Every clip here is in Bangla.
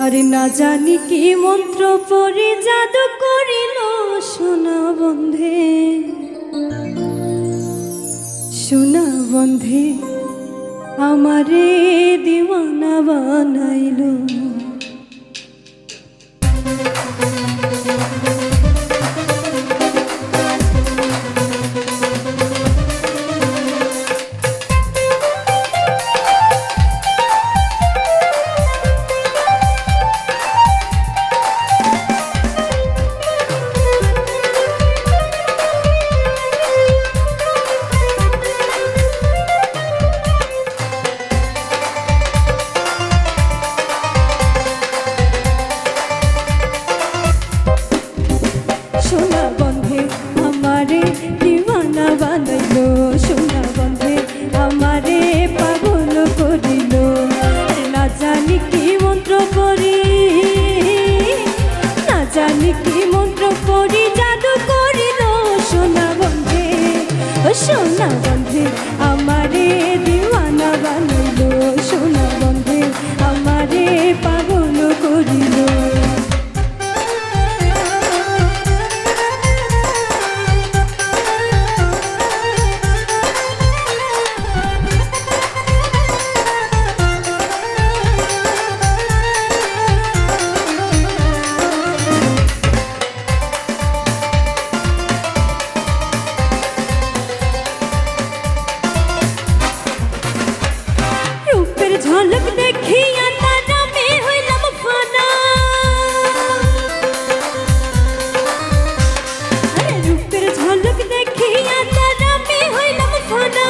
আরে না জানি কি মন্ত্র পড়ে জাদু করিল সোনা বন্ধে, সোনা বন্ধে আমারে দিওয়ানা বানাইলো। সোনা বন্ধে আমারে দিওয়ানা বানাইলো, সোনা বন্ধে আমারে পাগল করিল। না জানি কি মন্ত্র পড়ি, না জানি কি মন্ত্র পড়ি জাদু করিল সোনা বন্ধে, সোনা বন্ধে আমারে দিওয়ানা বানাইলো, সোনা বন্ধে আমারে পাগল করিল। ঝলক দেখিয়া তার নামে হইলাম ফানা, আরে রূপের ঝলক দেখিয়া তার নামে হইলাম ফানা।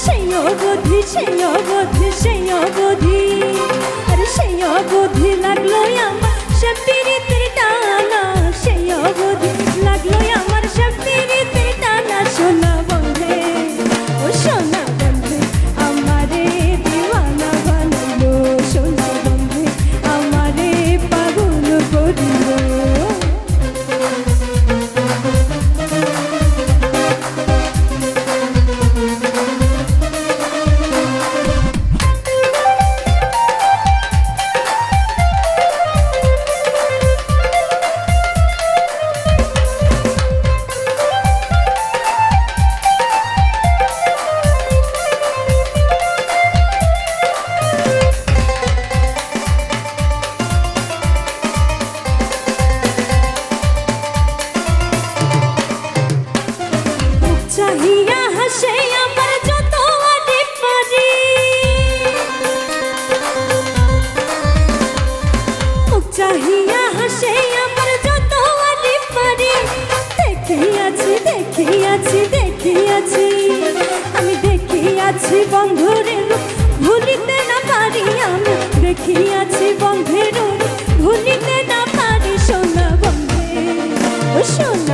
সেই অবধি সেই অবধি সেই অবধি, আরে সেই অবধি লাগলো আমার সে পিরিতের টানা, সেই অবধি লাগলো আমার সে পিরিতের টানা। সোনা বন্ধে ও সোনা বন্ধে আমারে দিওয়ানা বানাইলো, সোনা বন্ধে আমারে পাগল করিল। চাহিয়া হাসে আমার যত আদি পারি, মুখ চাহিয়া হাসে আমার যত আদি পারি। দেখিয়াছি দেখিয়াছি দেখিয়াছি আমি দেখিয়াছি বন্ধুরে ভুলিতে না পারি, আমি দেখিয়াছি বন্ধের ভুলিতে না পারি। সোনা বন্ধে ও সোনা